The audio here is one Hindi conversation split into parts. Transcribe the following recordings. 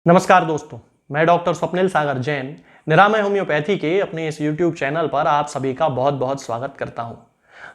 नमस्कार दोस्तों, मैं डॉक्टर स्वप्निल सागर जैन निरामय होम्योपैथी के अपने इस YouTube चैनल पर आप सभी का बहुत बहुत स्वागत करता हूं।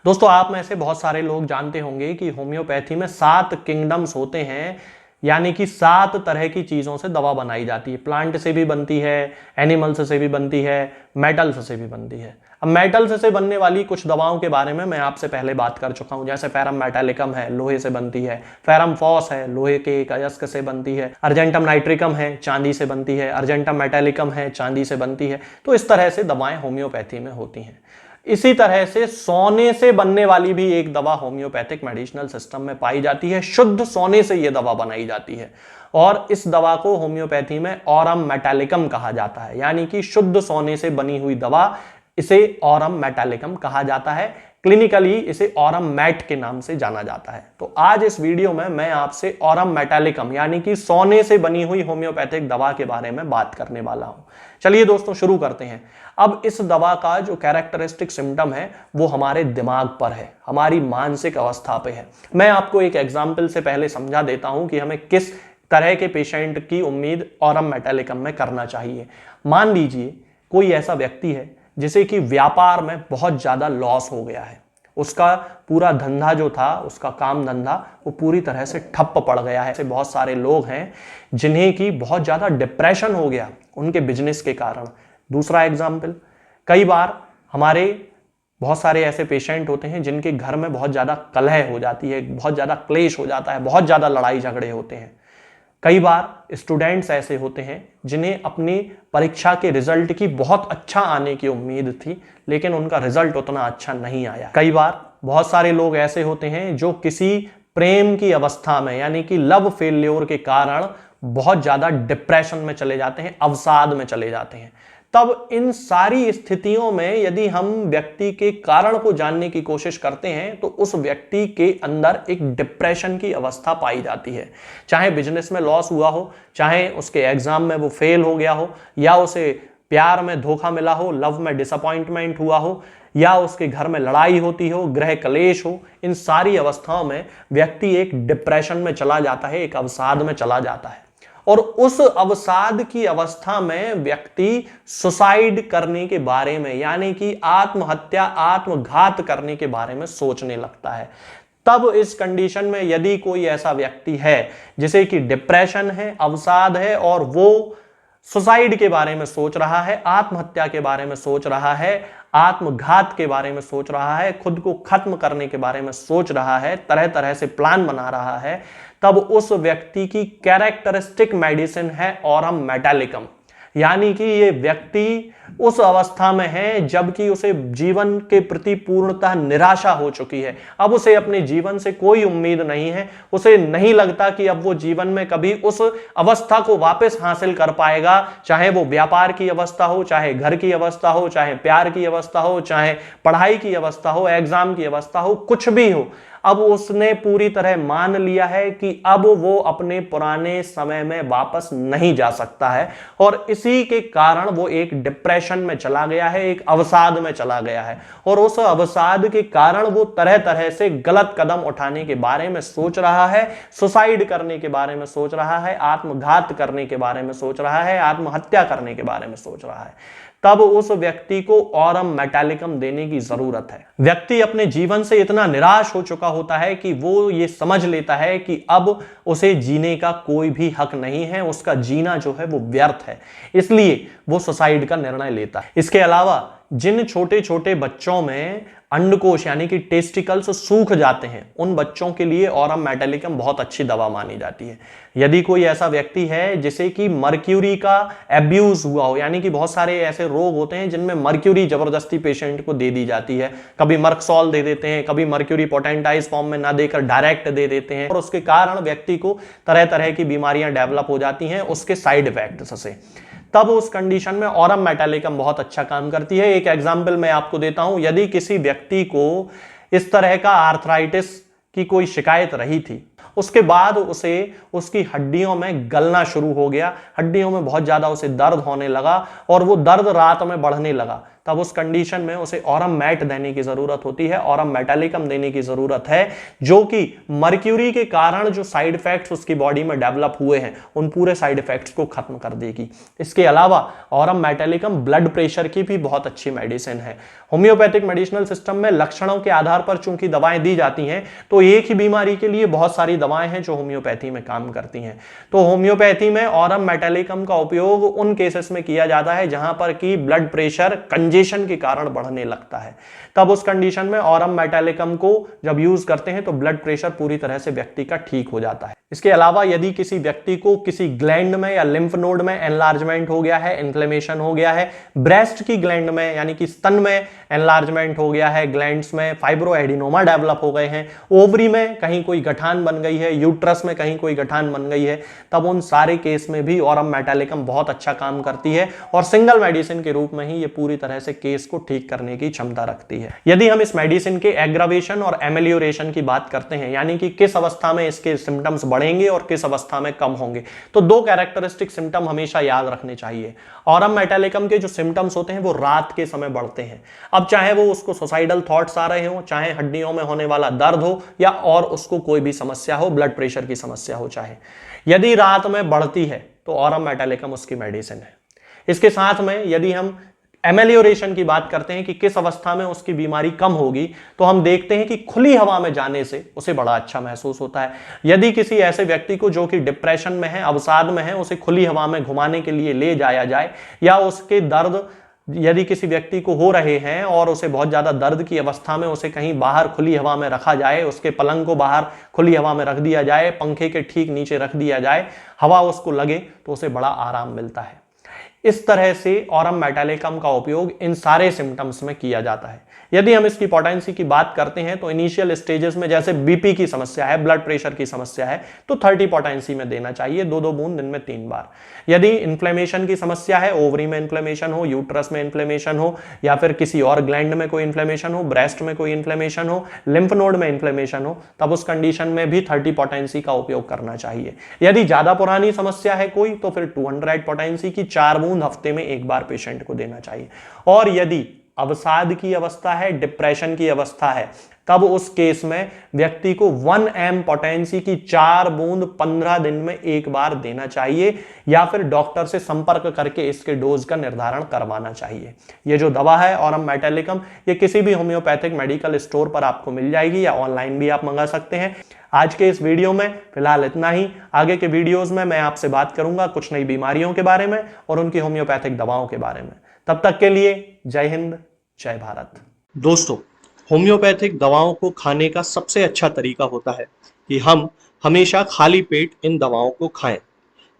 दोस्तों, आप में से बहुत सारे लोग जानते होंगे कि होम्योपैथी में 7 किंगडम्स होते हैं, यानी कि 7 तरह की चीज़ों से दवा बनाई जाती है। प्लांट से भी बनती है, एनिमल्स से भी बनती है, मेटल्स से भी बनती है। अब मेटल्स से बनने वाली कुछ दवाओं के बारे में मैं आपसे पहले बात कर चुका हूं, जैसे फेरम मेटालिकम है, लोहे से बनती है। फेरम फॉस है, लोहे के एक अयस्क से बनती है। अर्जेंटम नाइट्रिकम है, चांदी से बनती है। अर्जेंटम मेटालिकम है, चांदी से बनती है। तो इस तरह से दवाएं होम्योपैथी में होती हैं। इसी तरह से सोने से बनने वाली भी एक दवा होम्योपैथिक मेडिसिनल सिस्टम में पाई जाती है। शुद्ध सोने से यह दवा बनाई जाती है और इस दवा को होम्योपैथी में ऑरम मेटालिकम कहा जाता है, यानी कि शुद्ध सोने से बनी हुई दवा, इसे ऑरम मेटालिकम कहा जाता है। क्लिनिकली इसे ऑरम मैट के नाम से जाना जाता है। तो आज इस वीडियो में मैं आपसे ऑरम मेटालिकम यानी कि सोने से बनी हुई होम्योपैथिक दवा के बारे में बात करने वाला हूं। चलिए दोस्तों, शुरू करते हैं। अब इस दवा का जो कैरेक्टरिस्टिक सिम्टम है वो हमारे दिमाग पर है, हमारी मानसिक अवस्था पे है। मैं आपको एक एग्जाम्पल से पहले समझा देता हूं कि हमें किस तरह के पेशेंट की उम्मीद ऑरम मेटालिकम में करना चाहिए। मान लीजिए कोई ऐसा व्यक्ति है जिसे कि व्यापार में बहुत ज्यादा लॉस हो गया है। उसका पूरा धंधा जो था, उसका काम धंधा, वो पूरी तरह से ठप पड़ गया है। ऐसे बहुत सारे लोग हैं जिन्हें कि बहुत ज्यादा डिप्रेशन हो गया उनके बिजनेस के कारण। दूसरा एग्जाम्पल, कई बार हमारे बहुत सारे ऐसे पेशेंट होते हैं जिनके घर में बहुत ज्यादा कलह हो जाती है, बहुत ज्यादा क्लेश हो जाता है, बहुत ज्यादा लड़ाई झगड़े होते हैं। कई बार स्टूडेंट्स ऐसे होते हैं जिन्हें अपनी परीक्षा के रिजल्ट की बहुत अच्छा आने की उम्मीद थी, लेकिन उनका रिजल्ट उतना अच्छा नहीं आया। कई बार बहुत सारे लोग ऐसे होते हैं जो किसी प्रेम की अवस्था में, यानी कि लव फेल्योर के कारण बहुत ज्यादा डिप्रेशन में चले जाते हैं, अवसाद में चले जाते हैं। तब इन सारी स्थितियों में यदि हम व्यक्ति के कारण को जानने की कोशिश करते हैं तो उस व्यक्ति के अंदर एक डिप्रेशन की अवस्था पाई जाती है। चाहे बिजनेस में लॉस हुआ हो, चाहे उसके एग्जाम में वो फेल हो गया हो, या उसे प्यार में धोखा मिला हो, लव में डिसअपॉइंटमेंट हुआ हो, या उसके घर में लड़ाई होती हो, गृह क्लेश हो, इन सारी अवस्थाओं में व्यक्ति एक डिप्रेशन में चला जाता है, एक अवसाद में चला जाता है। और उस अवसाद की अवस्था में व्यक्ति सुसाइड करने के बारे में, यानी कि आत्महत्या, आत्मघात करने के बारे में सोचने लगता है। तब इस कंडीशन में यदि कोई ऐसा व्यक्ति है जिसे कि डिप्रेशन है, अवसाद है और वो सुसाइड के बारे में सोच रहा है, आत्महत्या के बारे में सोच रहा है, आत्मघात के बारे में सोच रहा है, खुद को खत्म करने के बारे में सोच रहा है, तरह तरह से प्लान बना रहा है, तब उस व्यक्ति की कैरेक्टरिस्टिक मेडिसिन है ऑरम मेटालिकम। यानी कि ये व्यक्ति उस अवस्था में है जबकि उसे जीवन के प्रति पूर्णतः निराशा हो चुकी है। अब उसे अपने जीवन से कोई उम्मीद नहीं है। उसे नहीं लगता कि अब वो जीवन में कभी उस अवस्था को वापस हासिल कर पाएगा, चाहे वो व्यापार की अवस्था हो, चाहे घर की अवस्था हो, चाहे प्यार की अवस्था हो, चाहे पढ़ाई की अवस्था हो, एग्जाम की अवस्था हो, कुछ भी हो। अब उसने पूरी तरह मान लिया है कि अब वो अपने पुराने समय में वापस नहीं जा सकता है और इसी के कारण वो एक डिप्रेशन में चला गया है, एक अवसाद में चला गया है। और उस अवसाद के कारण वो तरह तरह से गलत कदम उठाने के बारे में सोच रहा है, सुसाइड करने के बारे में सोच रहा है, आत्मघात करने के बारे में सोच रहा है, आत्महत्या करने के बारे में सोच रहा है। तब उस व्यक्ति को ऑरम मेटालिकम देने की जरूरत है। व्यक्ति अपने जीवन से इतना निराश हो चुका होता है कि वो ये समझ लेता है कि अब उसे जीने का कोई भी हक नहीं है, उसका जीना जो है वो व्यर्थ है, इसलिए वो सुसाइड का निर्णय लेता है। इसके अलावा जिन छोटे छोटे बच्चों में अंडकोश यानी कि टेस्टिकल्स सूख जाते हैं, उन बच्चों के लिए ऑरम मेटालिकम बहुत अच्छी दवा मानी जाती है। यदि कोई ऐसा व्यक्ति है जिसे कि मर्क्यूरी का एब्यूज हुआ हो, यानी कि बहुत सारे ऐसे रोग होते हैं जिनमें मर्क्यूरी जबरदस्ती पेशेंट को दे दी जाती है, कभी मर्कसॉल दे देते हैं, कभी मर्क्यूरी पोटेंटाइज फॉर्म में ना देकर डायरेक्ट दे देते हैं, और उसके कारण व्यक्ति को तरह तरह की बीमारियां डेवलप हो जाती हैं उसके साइड इफेक्ट्स से। तब उस कंडीशन में ऑरम मेटालिकम बहुत अच्छा काम करती है। एक एग्जांपल मैं आपको देता हूं। यदि किसी व्यक्ति को इस तरह का आर्थराइटिस की कोई शिकायत रही थी, उसके बाद उसे उसकी हड्डियों में गलना शुरू हो गया, हड्डियों में बहुत ज्यादा उसे दर्द होने लगा और वो दर्द रात में बढ़ने लगा, तब उस कंडीशन में उसे ऑरम मैट देने की जरूरत होती है, ऑरम मेटालिकम देने की जरूरत है, जो कि मर्क्यूरी के कारण जो साइड इफेक्ट्स उसकी बॉडी में डेवलप हुए हैं उन पूरे साइड इफेक्ट्स को खत्म कर देगी। इसके अलावा ऑरम मेटालिकम ब्लड प्रेशर की भी बहुत अच्छी मेडिसिन है। होम्योपैथिक मेडिसिनल सिस्टम में लक्षणों के आधार पर चूंकि दवाएं दी जाती हैं, तो एक ही बीमारी के लिए बहुत सारी दवाएं हैं जो होम्योपैथी में काम करती हैं। तो होम्योपैथी में ऑरम मेटालिकम का उपयोग उन केसेस में किया जाता है जहां पर कि ब्लड प्रेशर कंजेशन के कारण बढ़ने लगता है। तब उस कंडीशन में ऑरम मेटालिकम को जब यूज करते हैं तो ब्लड प्रेशर पूरी तरह से व्यक्ति का ठीक हो जाता है। इसके अलावा यदि किसी व्यक्ति को किसी ग्लैंड में या लिम्फ नोड में एनलार्जमेंट हो गया है, इन्फ्लेमेशन हो गया है, ब्रेस्ट की ग्लैंड में यानी कि स्तन में एनलार्जमेंट हो गया है, ग्लैंड्स में फाइब्रोएडिनोमा डेवलप हो गए हैं, ओवरी में कहीं कोई गठान बन गई है, यूट्रस में कहीं कोई गठान बन गई है, तब उन सारे केस में भी ऑरम मेटालिकम बहुत अच्छा काम करती है और सिंगल मेडिसिन के रूप में ही ये पूरी तरह से केस को ठीक करने की क्षमता रखती है। यदि हम इस मेडिसिन के एग्रावेशन और एमेलियोरेशन की बात करते हैं, यानी कि किस अवस्था में इसके सिम्टम्स बढ़ेंगे और किस अवस्था में कम होंगे, तो दो कैरेक्टरिस्टिक सिम्टम हमेशा याद रखने चाहिए। ऑरम मेटालिकम के जो सिम्टम्स होते हैं वो रात के समय बढ़ते हैं। अब चाहे वो उसको सुसाइडल थॉट्स आ रहे हो, चाहे हड्डियों में होने वाला दर्द हो, या और उसको कोई भी समस्या हो, ब्लड प्रेशर की समस्या हो, चाहे यदि रात में बढ़ती है तो ऑरम मेटालिकम उसकी मेडिसिन है। इसके साथ में यदि हम एमेलियोरेशन की बात करते हैं कि किस अवस्था में उसकी बीमारी कम होगी, तो हम देखते हैं कि खुली हवा में जाने से उसे बड़ा अच्छा महसूस होता है। यदि किसी ऐसे व्यक्ति को जो कि डिप्रेशन में है, अवसाद में है, उसे खुली हवा में घुमाने के लिए ले जाया जाए, या उसके दर्द यदि किसी व्यक्ति को हो रहे हैं और उसे बहुत ज्यादा दर्द की अवस्था में उसे कहीं बाहर खुली हवा में रखा जाए, उसके पलंग को बाहर खुली हवा में रख दिया जाए, पंखे के ठीक नीचे रख दिया जाए, हवा उसको लगे, तो उसे बड़ा आराम मिलता है। इस तरह से ऑरम मेटालिकम का उपयोग इन सारे सिम्टम्स में किया जाता है। यदि हम इसकी पोटेंसी की बात करते हैं तो इनिशियल स्टेजेस में जैसे बीपी की समस्या है, ब्लड प्रेशर की समस्या है, तो 30 पोटेंसी में देना चाहिए, 2-2 बूंद दिन में 3 बार। यदि इन्फ्लेमेशन की समस्या है, ओवरी में इन्फ्लेमेशन हो, यूट्रस में इन्फ्लेमेशन हो, या फिर किसी और ग्लैंड में कोई इन्फ्लेमेशन हो, ब्रेस्ट में कोई इन्फ्लेमेशन हो, लिम्फ नोड में इन्फ्लेमेशन हो, तब उस कंडीशन में भी 30 पोटेंसी का उपयोग करना चाहिए। यदि ज्यादा पुरानी समस्या है कोई, तो फिर 200 पोटेंसी की 4 बूंद हफ्ते में 1 बार पेशेंट को देना चाहिए। और यदि अवसाद की अवस्था है, डिप्रेशन की अवस्था है, तब उस केस में व्यक्ति को 1 एम पोटेंसी की 4 बूंद 15 दिन में 1 बार देना चाहिए, या फिर डॉक्टर से संपर्क करके इसके डोज का निर्धारण करवाना चाहिए। ये जो दवा है ऑरम मेटालिकम, ये किसी भी होम्योपैथिक मेडिकल स्टोर पर आपको मिल जाएगी, या ऑनलाइन भी आप मंगा सकते हैं। आज के इस वीडियो में फिलहाल इतना ही। आगे के वीडियोस में मैं आपसे बात करूंगा कुछ नई बीमारियों के बारे में और उनकी होम्योपैथिक दवाओं के बारे में। तब तक के लिए जय हिंद, जय भारत। दोस्तों, होम्योपैथिक दवाओं को खाने का सबसे अच्छा तरीका होता है कि हम हमेशा खाली पेट इन दवाओं को खाएं।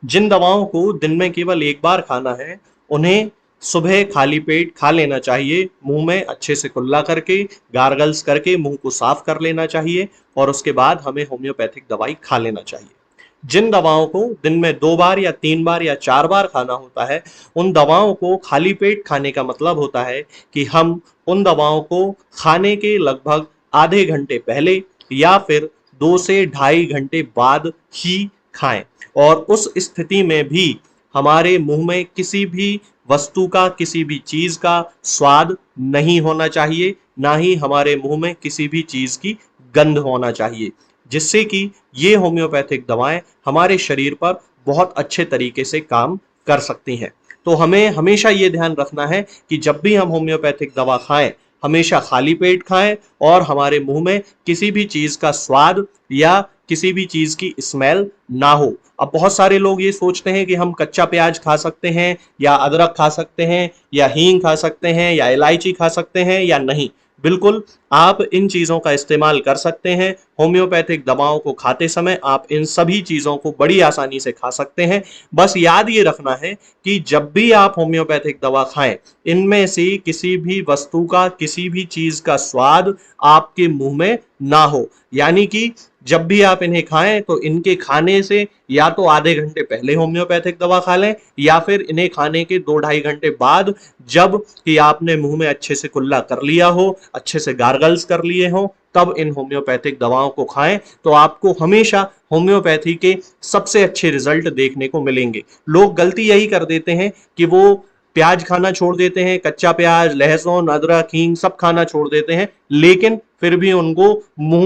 जिन दवाओं को दिन में केवल 1 बार खाना है, उन्हें सुबह खाली पेट खा लेना चाहिए, मुंह में अच्छे से कुल्ला करके, गार्गल्स करके मुंह को साफ कर लेना चाहिए, और उसके बाद हमें होम्योपैथिक दवाई खा लेना चाहिए। जिन दवाओं को दिन में 2 बार या 3 बार या 4 बार खाना होता है, उन दवाओं को खाली पेट खाने का मतलब होता है कि हम उन दवाओं को खाने के लगभग आधे घंटे पहले या फिर 2 से ढाई घंटे बाद ही खाएं, और उस स्थिति में भी हमारे मुंह में किसी भी वस्तु का, किसी भी चीज का स्वाद नहीं होना चाहिए, ना ही हमारे मुंह में किसी भी चीज की गंध होना चाहिए, जिससे कि ये होम्योपैथिक दवाएं हमारे शरीर पर बहुत अच्छे तरीके से काम कर सकती हैं। तो हमें हमेशा ये ध्यान रखना है कि जब भी हम होम्योपैथिक दवा खाएं, हमेशा खाली पेट खाएं और हमारे मुंह में किसी भी चीज का स्वाद या किसी भी चीज की स्मेल ना हो। अब बहुत सारे लोग ये सोचते हैं कि हम कच्चा प्याज खा सकते हैं, या अदरक खा सकते हैं, या हींग खा सकते हैं, या इलायची खा सकते हैं, या नहीं। बिल्कुल, आप इन चीजों का इस्तेमाल कर सकते हैं। होम्योपैथिक दवाओं को खाते समय आप इन सभी चीजों को बड़ी आसानी से खा सकते हैं। बस याद ये रखना है कि जब भी आप होम्योपैथिक दवा खाएं, इनमें से किसी भी वस्तु का, किसी भी चीज का स्वाद आपके मुंह में ना हो। यानी कि जब भी आप इन्हें खाएं तो इनके खाने से या तो आधे घंटे पहले होम्योपैथिक दवा खा लें, या फिर इन्हें खाने के 2-2.5 घंटे बाद, जब कि आपने मुंह में अच्छे से कुल्ला कर लिया हो, अच्छे से गार्गल्स कर लिए हो, तब इन होम्योपैथिक दवाओं को खाएं। तो आपको हमेशा होम्योपैथी के सबसे अच्छे रिजल्ट देखने को मिलेंगे। लोग गलती यही कर देते हैं कि वो प्याज खाना छोड़ देते हैं, कच्चा प्याज, लहसुन, अदरक, हींग सब खाना छोड़ देते हैं, लेकिन फिर भी उनको मुंह